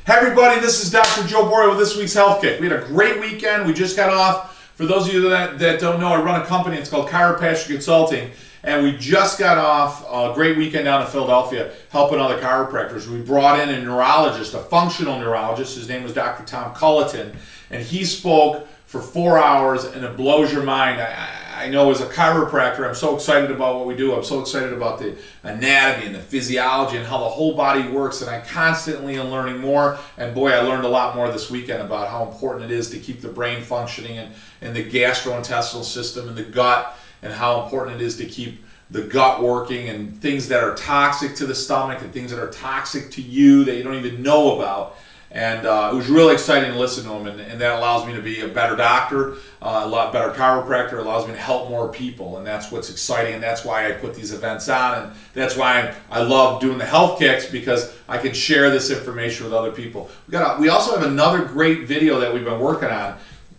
Hey everybody, this is Dr. Joe Boria with this week's Health Kick. We had a great weekend. We just got off. For those of you that don't know, I run a company. It's called Chiropractic Consulting. And we just got off a great weekend down in Philadelphia helping other chiropractors. We brought in a neurologist, a functional neurologist. His name was Dr. Tom Culleton. And he spoke for 4 hours, and it blows your mind. I know as a chiropractor, I'm so excited about what we do. I'm so excited about the anatomy and the physiology and how the whole body works, and I constantly am learning more. And boy, I learned a lot more this weekend about how important it is to keep the brain functioning and the gastrointestinal system and the gut, and how important it is to keep the gut working, and things that are toxic to the stomach and things that are toxic to you that you don't even know about. And it was really exciting to listen to him, and that allows me to be a better doctor, a lot better chiropractor. It allows me to help more people, and that's what's exciting, and that's why I put these events on, and that's why I love doing the health kicks, because I can share this information with other people. We also have another great video that we've been working on.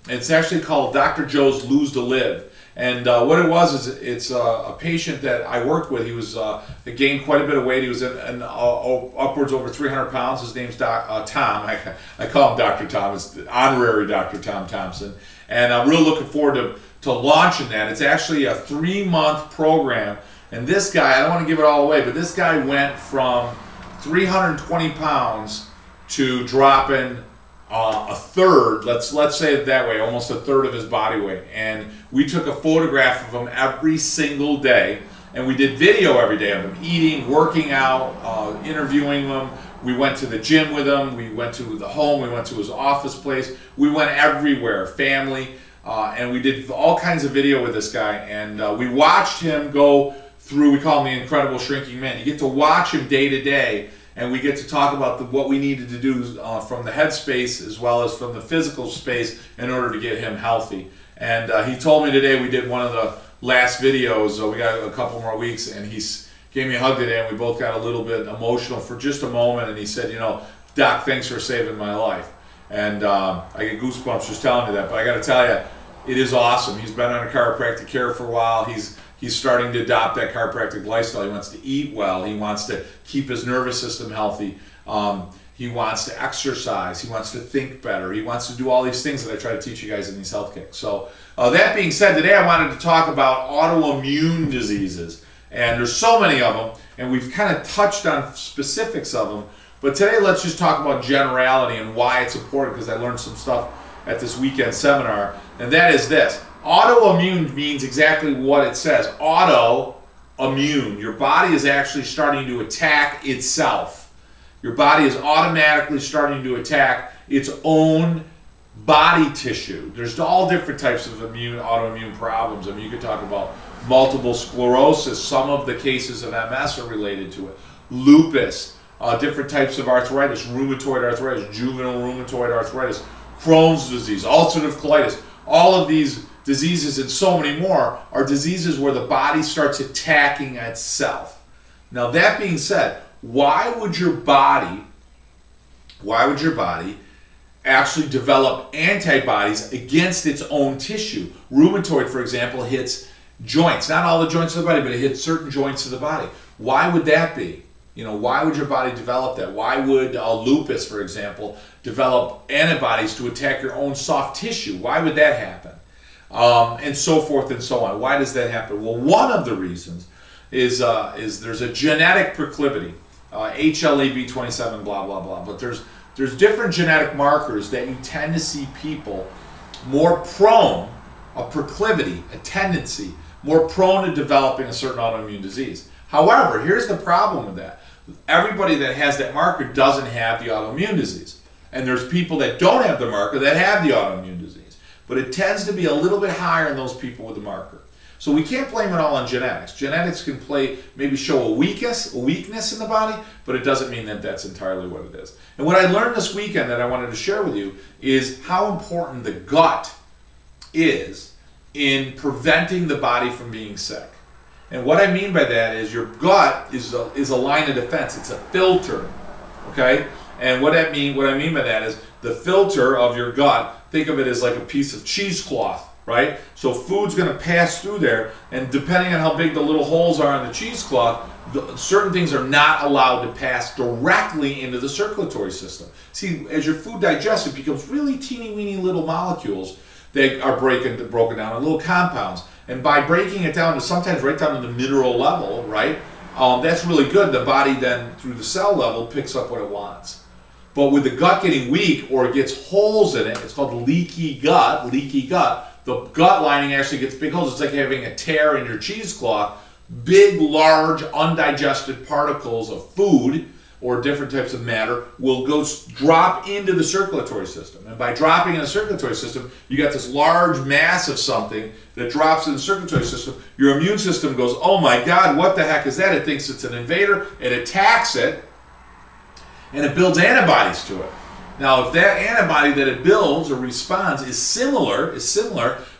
It's actually called Dr. Joe's Lose to Live. And what it was is it's a patient that I worked with. He gained quite a bit of weight. He was upwards over 300 pounds. His name's Tom. I call him Dr. Tom. It's honorary Dr. Tom Thompson. And I'm really looking forward to launching that. It's actually a 3-month program. And this guy, I don't want to give it all away, but this guy went from 320 pounds to dropping a third, let's say it that way, almost a third of his body weight. And we took a photograph of him every single day, and we did video every day of him eating, working out, interviewing him. We went to the gym with him, we went to the home, we went to his office place, we went everywhere, family, and we did all kinds of video with this guy. And we watched him go through, we call him the Incredible Shrinking Man. You get to watch him day to day, and we get to talk about what we needed to do from the head space as well as from the physical space in order to get him healthy. And he told me today, we did one of the last videos, we got a couple more weeks, and he gave me a hug today, and we both got a little bit emotional for just a moment, and he said, you know, Doc, thanks for saving my life. And I get goosebumps just telling you that, but I got to tell you, it is awesome. He's been on a chiropractic care for a while. He's starting to adopt that chiropractic lifestyle. He wants to eat well. He wants to keep his nervous system healthy. He wants to exercise. He wants to think better. He wants to do all these things that I try to teach you guys in these health kicks. So that being said, today I wanted to talk about autoimmune diseases. And there's so many of them, and we've kind of touched on specifics of them. But today let's just talk about generality and why it's important, because I learned some stuff at this weekend seminar, and that is this. Autoimmune means exactly what it says. Autoimmune. Your body is actually starting to attack itself. Your body is automatically starting to attack its own body tissue. There's all different types of autoimmune problems. I mean, you could talk about multiple sclerosis. Some of the cases of MS are related to it. Lupus, different types of arthritis, rheumatoid arthritis, juvenile rheumatoid arthritis, Crohn's disease, ulcerative colitis. All of these diseases and so many more are diseases where the body starts attacking itself. Now that being said, why would your body actually develop antibodies against its own tissue? Rheumatoid, for example, hits joints, not all the joints of the body, but it hits certain joints of the body. Why would that be? You know, why would your body develop that? Why would lupus, for example, develop antibodies to attack your own soft tissue? Why would that happen? And so forth and so on. Why does that happen? Well, one of the reasons is there's a genetic proclivity, HLA-B27, blah, blah, blah. But there's different genetic markers that you tend to see people more prone, a proclivity, a tendency, more prone to developing a certain autoimmune disease. However, here's the problem with that. Everybody that has that marker doesn't have the autoimmune disease. And there's people that don't have the marker that have the autoimmune disease. But it tends to be a little bit higher in those people with the marker. So we can't blame it all on genetics. Genetics can maybe show a weakness in the body, but it doesn't mean that that's entirely what it is. And what I learned this weekend that I wanted to share with you is how important the gut is in preventing the body from being sick. And what I mean by that is your gut is a line of defense. It's a filter, okay? And what I mean by that is the filter of your gut, think of it as like a piece of cheesecloth, right? So food's going to pass through there, and depending on how big the little holes are in the cheesecloth, certain things are not allowed to pass directly into the circulatory system. See, as your food digests, it becomes really teeny weeny little molecules that are broken down into little compounds. And by breaking it down to sometimes right down to the mineral level, right, that's really good. The body then, through the cell level, picks up what it wants. But with the gut getting weak or it gets holes in it, it's called leaky gut, the gut lining actually gets big holes. It's like having a tear in your cheesecloth. Big, large, undigested particles of food or different types of matter will go drop into the circulatory system. And by dropping in the circulatory system, you got this large mass of something that drops in the circulatory system. Your immune system goes, oh my God, what the heck is that? It thinks it's an invader. It attacks it, and it builds antibodies to it. Now, if that antibody that it builds or responds is similar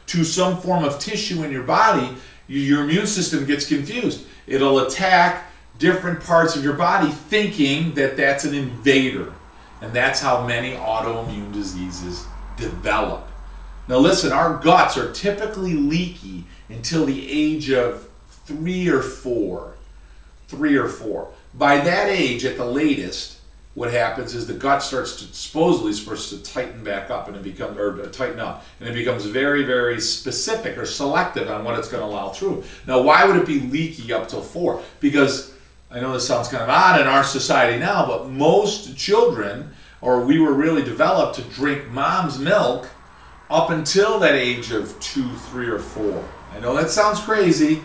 to some form of tissue in your body, your immune system gets confused. It'll attack different parts of your body thinking that that's an invader. And that's how many autoimmune diseases develop. Now listen, our guts are typically leaky until the age of 3 or 4. 3 or 4. By that age, at the latest, what happens is the gut supposedly supposed to tighten back up, and it becomes, tighten up, and it becomes very, very specific or selective on what it's going to allow through. Now, why would it be leaky up till 4? Because I know this sounds kind of odd in our society now, but most children, or we were really developed to drink mom's milk up until that age of 2, 3, or 4. I know that sounds crazy.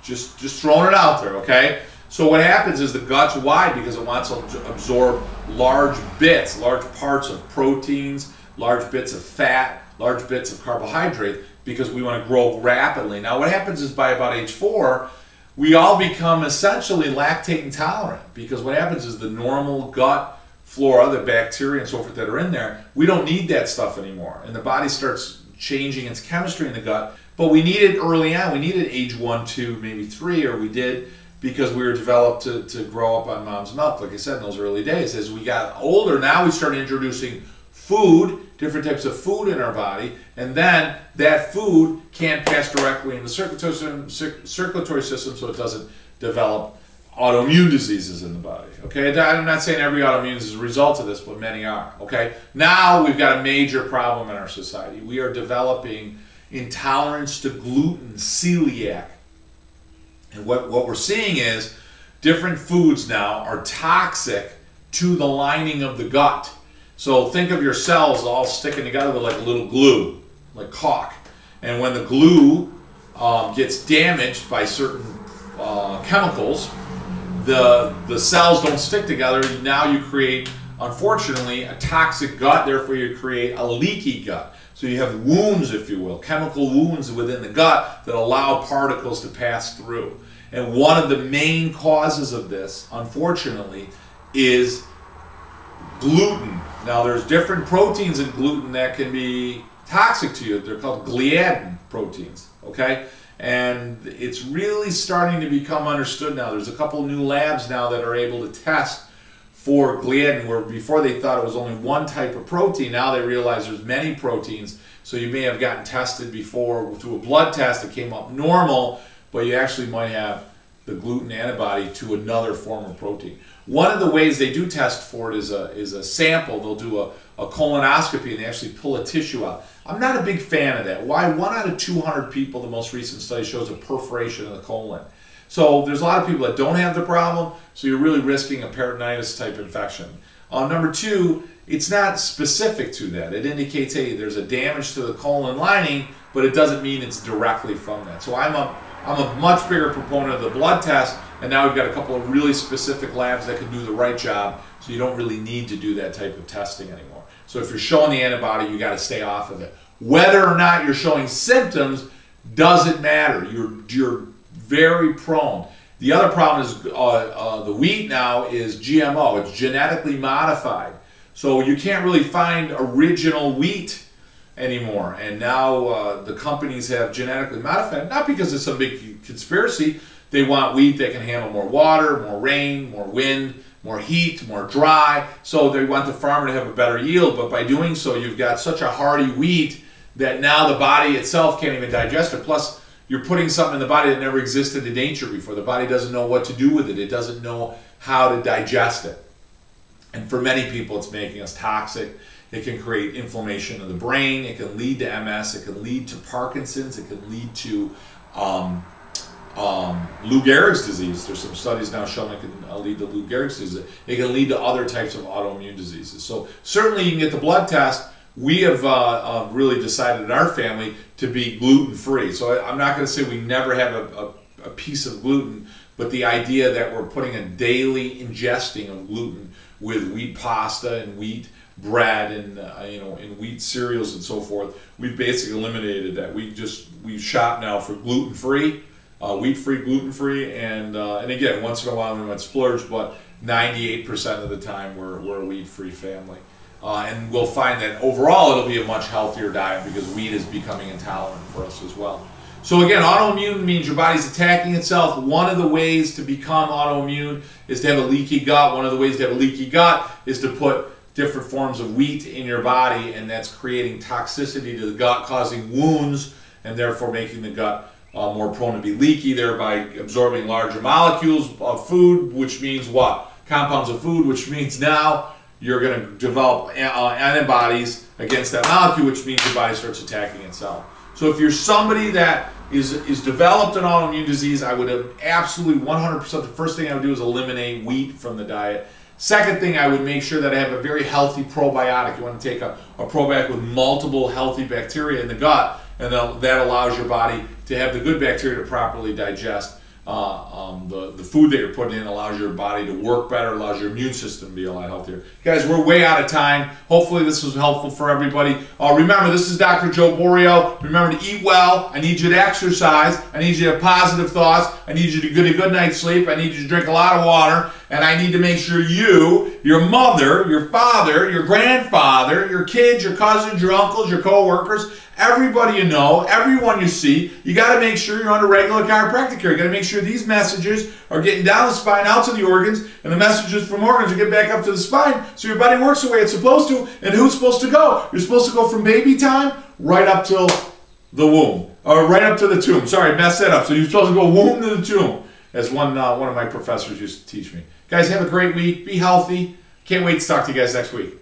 Just throwing it out there, okay? So what happens is the gut's wide because it wants to absorb large bits, large parts of proteins, large bits of fat, large bits of carbohydrate, because we want to grow rapidly. Now what happens is by about age 4, we all become essentially lactate intolerant, because what happens is the normal gut flora, the bacteria and so forth that are in there, we don't need that stuff anymore. And the body starts changing its chemistry in the gut. But we need it early on. We need it age 1, 2, maybe 3, or we did, because we were developed to grow up on mom's milk, like I said, in those early days. As we got older, now we started introducing food, different types of food in our body, and then that food can't pass directly in the circulatory system, so it doesn't develop autoimmune diseases in the body. Okay, I'm not saying every autoimmune is a result of this, but many are. Okay, now we've got a major problem in our society. We are developing intolerance to gluten, celiac. And what we're seeing is different foods now are toxic to the lining of the gut. So think of your cells all sticking together with like a little glue, like caulk. And when the glue gets damaged by certain chemicals, the cells don't stick together. Now you create, unfortunately, a toxic gut. Therefore, you create a leaky gut. So you have wounds, if you will, chemical wounds within the gut that allow particles to pass through. And one of the main causes of this, unfortunately, is gluten. Now, there's different proteins in gluten that can be toxic to you. They're called gliadin proteins, okay? And it's really starting to become understood now. There's a couple new labs now that are able to test for gliadin, where before they thought it was only one type of protein. Now they realize there's many proteins. So you may have gotten tested before through a blood test that came up normal, but you actually might have the gluten antibody to another form of protein. One of the ways they do test for it is a sample. They'll do a colonoscopy and they actually pull a tissue out. I'm not a big fan of that. Why? 1 out of 200 people, the most recent study shows a perforation of the colon. So there's a lot of people that don't have the problem, so you're really risking a peritonitis type infection. Number 2, it's not specific to that. It indicates, hey, there's a damage to the colon lining, but it doesn't mean it's directly from that. So I'm a much bigger proponent of the blood test, and now we've got a couple of really specific labs that can do the right job, so you don't really need to do that type of testing anymore. So if you're showing the antibody, you got to stay off of it. Whether or not you're showing symptoms doesn't matter. You're very prone. The other problem is the wheat now is GMO. It's genetically modified. So you can't really find original wheat anymore. And now the companies have genetically modified, not because it's some big conspiracy. They want wheat that can handle more water, more rain, more wind, more heat, more dry. So they want the farmer to have a better yield. But by doing so, you've got such a hardy wheat that now the body itself can't even digest it. Plus, you're putting something in the body that never existed in nature before. The body doesn't know what to do with it. It doesn't know how to digest it. And for many people, it's making us toxic. It can create inflammation of the brain. It can lead to MS. It can lead to Parkinson's. It can lead to Lou Gehrig's disease. There's some studies now showing it can lead to Lou Gehrig's disease. It can lead to other types of autoimmune diseases. So certainly you can get the blood test. We have really decided in our family to be gluten-free. So I'm not going to say we never have a piece of gluten, but the idea that we're putting a daily ingesting of gluten with wheat pasta and wheat bread and and wheat cereals and so forth, we've basically eliminated that. We shop now for gluten-free, wheat-free, gluten-free, and again, once in a while we might splurge, but 98% of the time we're a wheat-free family. And we'll find that overall it'll be a much healthier diet because wheat is becoming intolerant for us as well. So again, autoimmune means your body's attacking itself. One of the ways to become autoimmune is to have a leaky gut. One of the ways to have a leaky gut is to put different forms of wheat in your body, and that's creating toxicity to the gut, causing wounds, and therefore making the gut more prone to be leaky, thereby absorbing larger molecules of food, which means what? Compounds of food, which means now you're going to develop antibodies against that molecule, which means your body starts attacking itself. So if you're somebody that is developed an autoimmune disease, I would have absolutely 100%, the first thing I would do is eliminate wheat from the diet. Second thing, I would make sure that I have a very healthy probiotic. You want to take a probiotic with multiple healthy bacteria in the gut, and that allows your body to have the good bacteria to properly digest the food that you're putting in, allows your body to work better, allows your immune system to be a lot healthier. Guys, we're way out of time. Hopefully this was helpful for everybody. Remember, this is Dr. Joe Borio. Remember to eat well. I need you to exercise. I need you to have positive thoughts. I need you to get a good night's sleep. I need you to drink a lot of water. And I need to make sure you, your mother, your father, your grandfather, your kids, your cousins, your uncles, your co-workers, everybody you know, everyone you see, you got to make sure you're under regular chiropractic care. You got to make sure these messages are getting down the spine, out to the organs, and the messages from organs are getting back up to the spine, so your body works the way it's supposed to. And who's supposed to go? You're supposed to go from baby time right up till the womb, or right up to the tomb. Sorry, I messed that up. So you're supposed to go womb to the tomb, as one of my professors used to teach me. Guys, have a great week. Be healthy. Can't wait to talk to you guys next week.